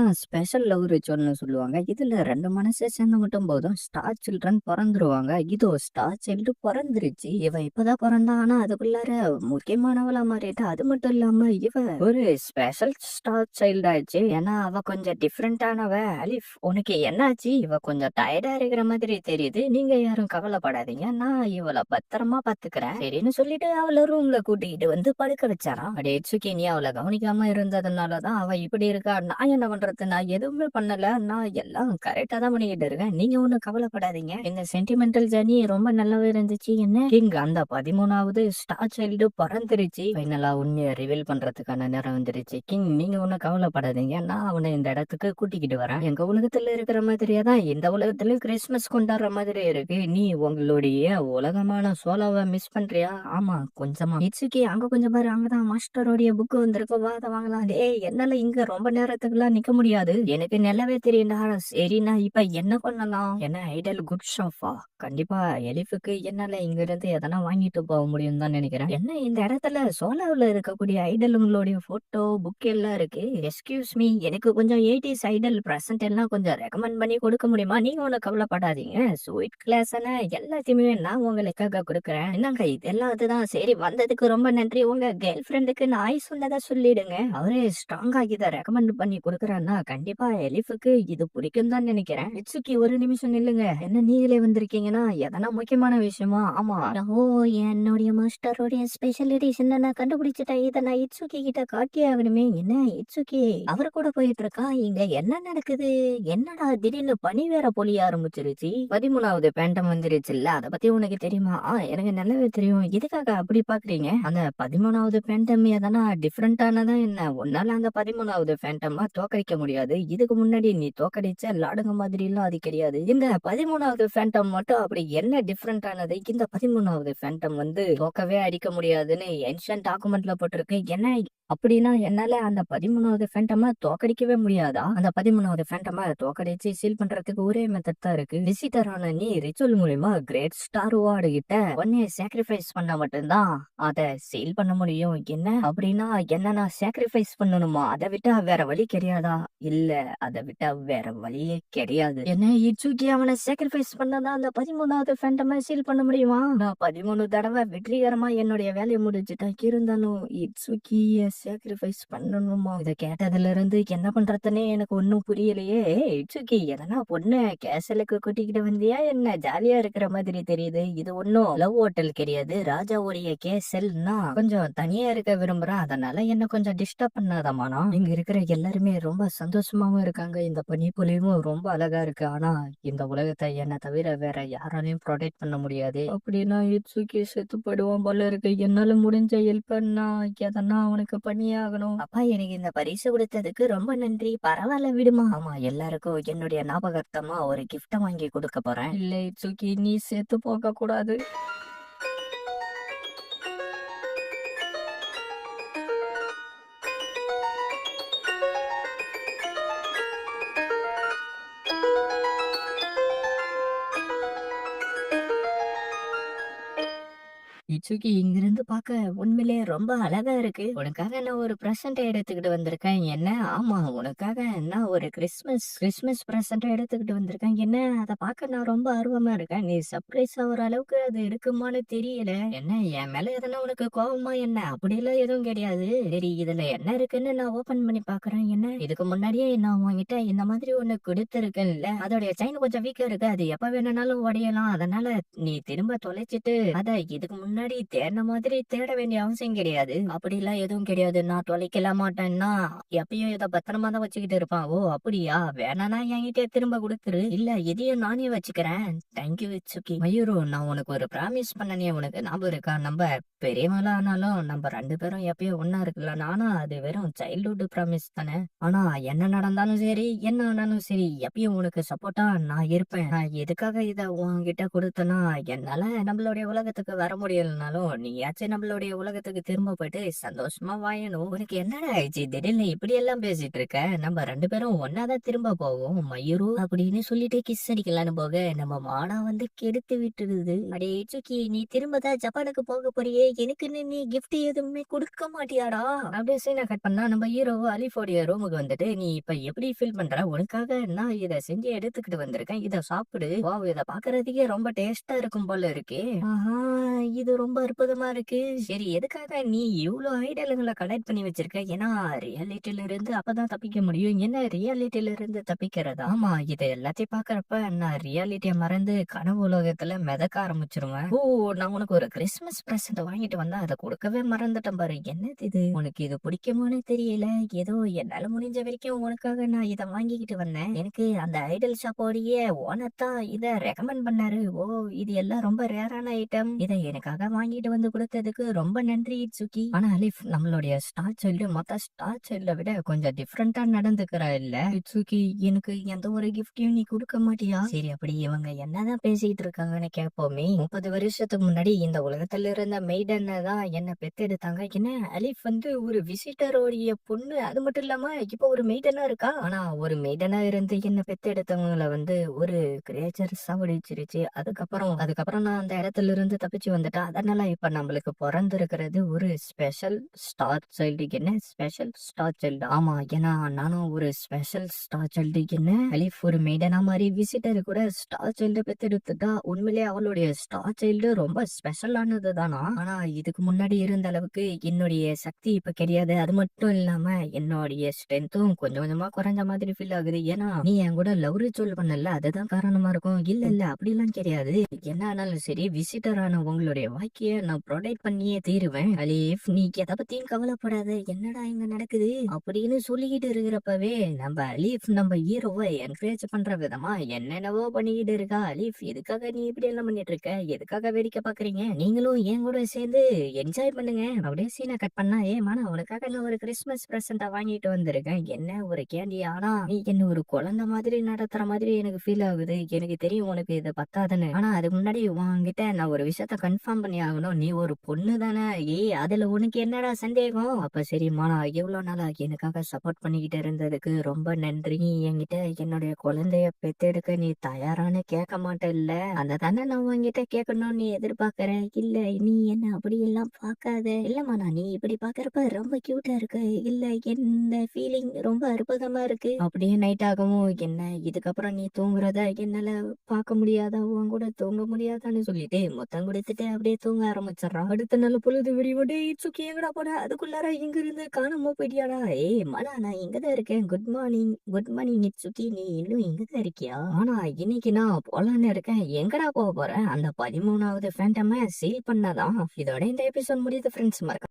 தான் special love ரிச்சுவல்னு சொல்லுவாங்க. இதுல 2 மனசு சேர்ந்தா மட்டும் போதும். ஸ்டார் சில்ட்ரன் பொறந்துருவாங்க. இதோ ஸ்டார் சைல்டு பொறந்துருச்சு. இவ இப்பதான் பொறந்தா. ஆனா அதுக்குள்ளார முக்கியமானவளா மாறிட்டா. அது மட்டும் இல்லாம இவ ஒரு ஸ்பெஷல் ஸ்டார் சைல்டு ஆயிடுச்சு. ஏன்னா அவ கொஞ்சம் டிஃப்ரெண்டானவ. அலிஃப், உனக்கு என்னாச்சு? இவ கொஞ்சம் டயர்டா இருக்கிற மாதிரி தெரியுது. நீங்க யாரும் கவலைப்படாதீங்க. நான் இவள பத்திரமா பாத்துக்கிறேன். சரின்னு சொல்லிட்டு அவள ரூம்ல கூட்டிக்கிட்டு வந்து படுக்க வச்சாராம். அடே சுக்கி, நீ அவளை கவனிக்காம இருந்ததுனாலதான் அவ இப்படி இருக்கா. நான் என்ன பண்றது? நான் எதுவுமே பண்ணல. நான் எல்லாம் கரெக்டா தான் பண்ணிக்கிட்டு இருக்கேன். நீங்க ஒண்ணும் கவலைப்படாதீங்க. இந்த சென்டிமெண்டல் ஜர்னி ரொம்ப நல்லாவே இருந்துச்சு. என்ன கிங், அந்த 13வது ஸ்டார் சைல்டு பிறந்துருச்சு. ஃபைனலா உண்மையை ரிவீல் பண்றதுக்கான நேரம் வந்துருச்சு. கிங், நீங்க ஒண்ணும் கவலைப்படாதீங்க. நான் அவனை இந்த இடத்துக்கு கூட்டிக்கிட்டு வரேன். எங்க உலகத்துல இருக்கிற மாதிரியே தான் இந்த உலகத்துல கிறிஸ்துமஸ் கொண்டாடுற மாதிரி இருக்கு. நீ உங்களுடைய உலகமான சோலாவை மிஸ் பண்றியா? ஆமா, கொஞ்சமா. இட்சுக்கி, அங்க கொஞ்சம் பாரு. அங்கதான் மாஸ்டரோடைய புக் வந்திருக்கு. வா, அதை வாங்கலாம். டேய், என்னால இங்க ரொம்ப நேரத்துக்குலாம் நிக்க முடியாது. எனக்கு நல்லாவே தெரியும்டா. சரிண்ணா, இப்ப என்ன பண்ணலாம்? என்ன ஐடல் குட் ஷாப்பா? கண்டிப்பா எலிஃபுக்கு என்னால இங்க இருந்து எதனா வாங்கிட்டு போக முடியும் தான் நினைக்கிறேன். என்ன இந்த இடத்துல சோலாவுல இருக்கக்கூடிய ஐடலுங்களுடைய போட்டோ புக் எல்லாம் இருக்கு. எக்ஸ்கியூஸ் மீ, எனக்கு கொஞ்சம் 80s ஐடல் பிரசன்ட் எல்லாம் கொஞ்சம் ரெக்கமெண்ட் பண்ணி கொடுக்க முடியுமா? நீங்க ஒன்னும் கவலைப்படாதீங்க. ஸ்வீட் கிளாஸ் எல்லாத்தையுமே நான் உங்களுக்காக கொடுக்குறேன். என்னங்க இதெல்லாம் அதுதான். சரி, வந்ததுக்கு ரொம்ப நன்றி. உங்க கேர்ள் ஃப்ரெண்டுக்கு நான் சொன்னதை சொல்லிடுங்க. அவரே ஸ்ட்ராங்கா இதை ரெக்கமெண்ட் பண்ணி கொடுக்குறான்னா கண்டிப்பா எலிஃபுக்கு இது பிடிக்கும் தான் நினைக்கிறேன். இட்சுக்கி, ஒரு நிமிஷம் நில்லுங்க. என்ன நீங்களே வந்திருக்கீங்கன்னா எதனா முக்கியமான விஷயமா? ஆமா, ஓ, என்னுடைய மாஸ்டருடைய ஸ்பெஷல் எடிஷன் நான் கண்டுபிடிச்சிட்டேன். இதை நான் இட்சுக்கி கிட்ட காட்டி ஆகணுமே. என்ன இட்சுக்கி அவர் கூட போயிட்டு இருக்கா? இங்க என்ன நடக்குது? என்னடா திடீர்னு பனி வேற பொழிய ஆரம்பிச்சிருச்சு. 13வது பேண்டம் வந்துருச்சு இல்ல, அதை பத்தி உனக்கு தெரியுமா? எனக்கு நல்லாவே தெரியும். எதுக்காக அப்படி பாக்குறீங்க? அந்த 13வது பேண்டம் எதனா டிஃப்ரெண்டானதா என்ன? உன்னால அந்த 13வது பேண்டமா தோக்கடிக்க முடியாது. இதுக்கு முன்னாடி நீ தோக்கடிச்ச லாடுங்க மாதிரி எல்லாம் அது கிடையாது. இந்த 13வது பேண்டம் மட்டும் அப்படி என்ன டிஃப்ரெண்டானது? இந்த 13வது பேண்டம் வந்து தோக்கவே அடிக்க முடியாதுன்னு ஏன்ஷியன்ட் டாக்குமெண்ட்ல போட்டிருக்கு. என்ன அப்படின்னா என்னால அந்த 13வது பேண்டமா தோக்கடிக்கவே முடியாதா? அந்த 13வது பேண்டமா தோக்கடிச்சு சீல் பண்றதுக்கு ஒரே மெத்தட் தான் இருக்கு. விசிட்டரான நீ ரிச்சுவல் மூலியமா கிரேட் ஸ்டார் வார்டு கிட்ட ஒன்னே சாக்ரிஃபைஸ் பண்ண மட்டும்தான் அத சீல் பண்ண முடியும். என்ன அப்படின்னா என்ன நான் சாக்ரிஃபைஸ் பண்ணணுமா? அதை விட்டா வேற வழி கிடையாதா? இல்ல, அதை விட்டா வேற வழியே கிடையாது. என்ன இட்சுகி, அவனை சாக்ரிஃபைஸ் பண்ணதான் அந்த 13வது ஃபேண்டமை சீல் பண்ண முடியுமா? நான் 13 தடவை வெற்றிகரமா என்னுடைய வேலையை முடிச்சுட்டேன். இருந்தாலும் இட்சுகிய சாக்ரிஃபைஸ் பண்ணணுமா? இதை கேட்டதுல இருந்து என்ன பண்றதுன்னே எனக்கு ஒன்னும் புரியலையே. இட்சுகி, எதனா பொண்ணு கேசலுக்கு கூட்டிக்கிட்டு வந்தியா என்ன? ஜாலியா இருக்கிற மாதிரி தெரியுது. இது ஒன்னும் லவ் ஹோட்டல் கிடையாது. ராஜாவுடைய கேசல்னா கொஞ்சம் தனியா இருக்க விரும்புறேன். அதனால என்ன கொஞ்சம் டிஸ்டர்ப் பண்ணாதமானா. இங்க இருக்கிற எல்லாருமே ரொம்ப சந்தோஷமாவும் இருக்காங்க. இந்த பனிப்பொழிவும் ரொம்ப அழகா இருக்கு. ஆனா இந்த உலகத்தை என்ன தவிர வேற யாராலையும் ப்ரொடெக்ட் பண்ண முடியாது. அப்படின்னா இட்சுகி செத்து போயிடுவோம் போல இருக்கு. என்னால முடிஞ்ச ஹெல்ப் பண்ணா எதனா அவனுக்கு பண்ணியாகணும். அப்பா, எனக்கு இந்த பரிசு கொடுத்ததுக்கு ரொம்ப நன்றி. பரவாயில்ல, விடுமா. ஆமா, எல்லாருக்கும் என்னுடைய ஞாபகார்த்தமா ஒரு கிஃப்ட வாங்கி கொடுக்க போறேன். இல்ல இட்சுகி, நீ செத்து போக கூடாது. இட்சுகி, இங்கிருந்து பார்க்க உண்மையிலே ரொம்ப அழகா இருக்கு. உனக்காக நான் ஒரு பிரசன்ட் எடுத்துக்கிட்டு வந்திருக்கேன். என்ன? ஆமா, உனக்காக நான் ஒரு கிறிஸ்மஸ் பிரசன்ட் எடுத்துக்கிட்டு வந்திருக்கேன். என்ன? அதை பார்க்க நான் ரொம்ப ஆர்வமா இருக்கேன். நீ சர்ப்ரைஸ் ஆகுற அளவுக்கு அது இருக்குமான்னு தெரியல. என்ன, என் மேல எதனா உனக்கு கோவமா என்ன? அப்படியெல்லாம் எதுவும் கிடையாது. சரி, இதுல என்ன இருக்குன்னு நான் ஓபன் பண்ணி பாக்குறேன். என்ன, இதுக்கு முன்னாடியே நான் உன்கிட்ட இந்த மாதிரி ஒண்ணு கொடுத்துருக்கேன்ல, அதோடைய செயின் கொஞ்சம் வீக்கா இருக்கு. அது எப்ப வேணும்னாலும் உடையலாம். அதனால நீ திரும்ப தொலைச்சிட்டு அத இதுக்கு முன்னாடி தேடின மாதிரி தேட வேண்டிய அவசியம் கிடையாது. அப்படிலாம் எதுவும் கிடையாது. நான் தொலைக்கல மாட்டேன்னா எப்பயும் இதை பத்திரமா தான் வச்சுக்கிட்டு இருப்பான். ஓ அப்படியா? வேணானா என்கிட்ட திரும்ப கொடுத்துரு. இல்ல, இதையும் நானே வச்சுக்கிறேன். தேங்க்யூ இட்சுகி. மயூரு, நான் உனக்கு ஒரு ப்ராமிஸ் பண்ணனே, உனக்கு ஞாபகம் இருக்கா? நம்ம பெரியவங்களா ஆனாலும் நம்ம 2 பேரும் எப்பயும் ஒன்னா இருக்கலாம். ஆனா அது வெறும் சைல்ட்ஹுட் ப்ராமிஸ் தானே. ஆனா என்ன நடந்தாலும் சரி, என்ன ஆனாலும் சரி, எப்பயும் உனக்கு சப்போர்ட்டா நான் இருப்பேன். நான் எதுக்காக இத உன்கிட்ட கொடுத்தனா, என்னால நம்மளுடைய உலகத்துக்கு வர முடியலனாலும் இல்லைனாலும் நீயாச்சும் நம்மளுடைய உலகத்துக்கு திரும்ப போயிட்டு சந்தோஷமா வாழணும். உனக்கு என்னடா ஆயிடுச்சு திடீர்னு இப்படி எல்லாம் பேசிட்டு இருக்க? நம்ம 2 பேரும் ஒன்னாதான் திரும்ப போவோம் மயூரு அப்படின்னு சொல்லிட்டு கிஸ் அடிக்கலான்னு போக நம்ம மானா வந்து கெடுத்து விட்டுருது. அடே இட்சுகி, நீ திரும்ப தான் ஜப்பானுக்கு போக போறியே, எனக்குன்னு நீ gift எதுவுமே கொடுக்க மாட்டியாடா? அப்படியே சீனை கட் பண்ணா நம்ம ஹீரோ அலிஃபோடைய ரூமுக்கு வந்துட்டு, நீ இப்ப எப்படி ஃபீல் பண்ற? உனக்காக நான் இத செஞ்சு எடுத்துக்கிட்டு வந்திருக்கேன், இத சாப்பிடு. வாவ், இத பாக்குறதுக்கே ரொம்ப டேஸ்டா இருக்கும் போல இருக்கே. ஆஹா, இது ரொம்ப அற்புதமா இருக்கு. சரி, எதுக்காக நீ இவ்ளோ ஐடியாலுங்களை கலெக்ட் பண்ணி வச்சிருக்க? ஏன்னா ரியாலிட்டில இருந்து அப்பதான் தப்பிக்க முடியும். என்ன ரியாலிட்டில இருந்து தப்பிக்கிறதா? ஆமா, இது எல்லாத்தையும் பாக்குறப்ப நான் ரியாலிட்டிய மறந்து கனவு உலகத்துல மிதக்க ஆரம்பிச்சிருவேன். ஓ, நான் உனக்கு ஒரு கிறிஸ்துமஸ் பிரசன்ட் வாங்கிட்டு வந்தா அதை கொடுக்கவே மறந்துட்டேன் பாரு. என்னது இது? உனக்கு இது பிடிக்குமோன்னு தெரியல, ஏதோ என்னால முடிஞ்ச வரைக்கும் உனக்காக நான் இதை வாங்கிக்கிட்டு வந்தேன். எனக்கு அந்த ஐடல் ஷாப்போடைய ஓனர் தான் இத ரெக்கமெண்ட் பண்ணாரு. ஓ, இது எல்லாம் ரொம்ப ரேரான ஐட்டம், இதை எனக்காக வாங்கிட்டு வந்து கொடுத்ததுக்கு ரொம்ப நன்றி இட்சுகி. ஆனா அலிஃப், நம்மளுடைய ஸ்டார் சைல்டு மொத்த ஸ்டார் சைல்ட விட கொஞ்சம் டிஃப்ரெண்டா நடந்துக்கிறா இல்ல இட்சுகி? எனக்கு எந்த ஒரு கிஃப்டையும் நீ கொடுக்க மாட்டியா? சரி, அப்படி இவங்க என்னதான் பேசிட்டு இருக்காங்கன்னு கேட்போமே. 30 வருஷத்துக்கு முன்னாடி இந்த உலகத்துல இருந்த மெய்டன் தான் என்ன பெத்தெடுத்தாங்க. என்ன அலிஃப் வந்து ஒரு விசிட்டரோடைய பொண்ணு, அது மட்டும் இல்லாம இப்ப ஒரு மெய்டனா இருக்கா? ஆனா ஒரு மெய்டனா இருந்து என்ன பெத்தெடுத்தவங்கள வந்து ஒரு கிரியேச்சர் சாவடிச்சிருச்சு. அதுக்கப்புறம் நான் அந்த இடத்துல இருந்து தப்பிச்சு வந்துட்டேன். அதனால இப்ப நம்மளுக்கு பிறந்திருக்கிறது ஒரு ஸ்பெஷல் ஸ்டார் சைல்டு. என்ன ஸ்பெஷல் ஸ்டார் சைல்டு? ஆமா, ஏன்னா நானும் ஒரு ஸ்பெஷல் ஸ்டார் சைல்டு. என்ன அலிஃப் ஒரு மெய்டனா மாதிரி விசிட்டர் கூட ஸ்டார் சைல்டு பெத்தெடுத்துட்டா? உண்மையிலேயே அவளுடைய ஸ்டார் சைல்டு ரொம்ப ஸ்பெஷலானது தானா? ஆனா இதுக்கு முன்னாடி இருந்த அளவுக்கு என்னுடைய சக்தி இப்ப கிடையாது. அது மட்டும் இல்லாம என்னுடைய ஸ்ட்ரென்த்தும் கொஞ்சம் கொஞ்சமா குறைஞ்ச மாதிரி ஃபீல் ஆகுது. ஏன்னா நீ என் கூட லவ் ரிச்சுவல் பண்ணல, அதுதான் காரணமா இருக்கும். இல்ல இல்ல, அப்படிலாம் கிடையாது. என்ன ஆனாலும் சரி, விசிட்டரான உங்களுடைய வாழ்க்கைய நான் ப்ரொடெக்ட் பண்ணியே தீருவேன். அலீஃப், நீ எதை பத்தியும் கவலைப்படாத. என்னடா இங்க நடக்குது அப்படின்னு சொல்லிக்கிட்டு இருக்கிறப்பவே நம்ம அலீஃப் நம்ம ஹீரோவை என்கரேஜ் பண்ற விதமா என்னென்னவோ பண்ணிக்கிட்டு இருக்கா. அலீஃப், எதுக்காக நீ இப்படி எல்லாம் பண்ணிட்டு இருக்க? எதுக்காக வேடிக்கை பாக்குறீங்க? நீங்களும் என் கூட சேர்ந்து என்ஜாய் பண்ணுங்க. அப்படியே சீனை கட் பண்ணா, ஏமானா உனக்காக நான் ஒரு கிறிஸ்துமஸ் பிரசண்டா வாங்கிட்டு வந்திருக்கேன். என்ன ஒரு கேண்டி? ஆனா நீ என்ன ஒரு குழந்தை மாதிரி நடத்துற மாதிரி எனக்கு ஃபீல் ஆகுது. எனக்கு தெரியும் உனக்கு இது பத்தாதுன்னு. ஆனா அதுக்கு முன்னாடி உன்கிட்ட நான் ஒரு விஷயத்த கன்ஃபார்ம் பண்ணி ஆகணும். நீ ஒரு பொண்ணு தானே? ஏய், அதுல உனக்கு என்னடா சந்தேகம்? அப்ப சரிம்மா, நான் எவ்வளவு நாளா எனக்காக சப்போர்ட் பண்ணிக்கிட்டு இருந்ததுக்கு ரொம்ப நன்றி. நீ என்கிட்ட என்னுடைய குழந்தைய பெத்தெடுக்க நீ தயாரான்னு கேட்க மாட்டேல்ல? அந்த தானே நான் உன்கிட்ட கேட்கணும்னு நீ எதிர்பார்க்கற. இல்ல, நீ என்ன அப்படி எல்லாம் பார்க்காத. இல்லம்மா, நான் நீ இப்படி பாக்குறப்ப ரொம்ப கியூட்டா இருக்கு. இல்ல, இந்த ஃபீலிங் ரொம்ப அற்புதமா இருக்கு. அப்படியே நைட் ஆகவும், என்ன இதுக்கப்புறம் நீ தூங்குறத என்னால பார்க்க முடியாதா? உன் கூட தூங்க முடியாதான்னு சொல்லிட்டு மொத்தம் கொடுத்துட்டு அப்படியே தூங்க ஆரம்பிச்சிடறான். அடுத்த நாள் பொழுது விடிவோட இட்சுக்கி எங்கடா போன? அதுக்குள்ளார இங்க இருந்து காணாம போயிட்டியாடா? ஏய் மனா, நான் இங்கதான் இருக்கேன். Good morning. குட் மார்னிங் இட்சுக்கி, நீ இன்னும் இங்கதான் இருக்கியா? ஆனா இன்னைக்கு நான் போலான்னு இருக்கேன். எங்கடா போக போறேன்? அந்த 13வது ஃபேண்டம சீல் பண்ணதான். இதோட இந்த எபிசோட் முடியுது ஃப்ரெண்ட்ஸ். மறக்க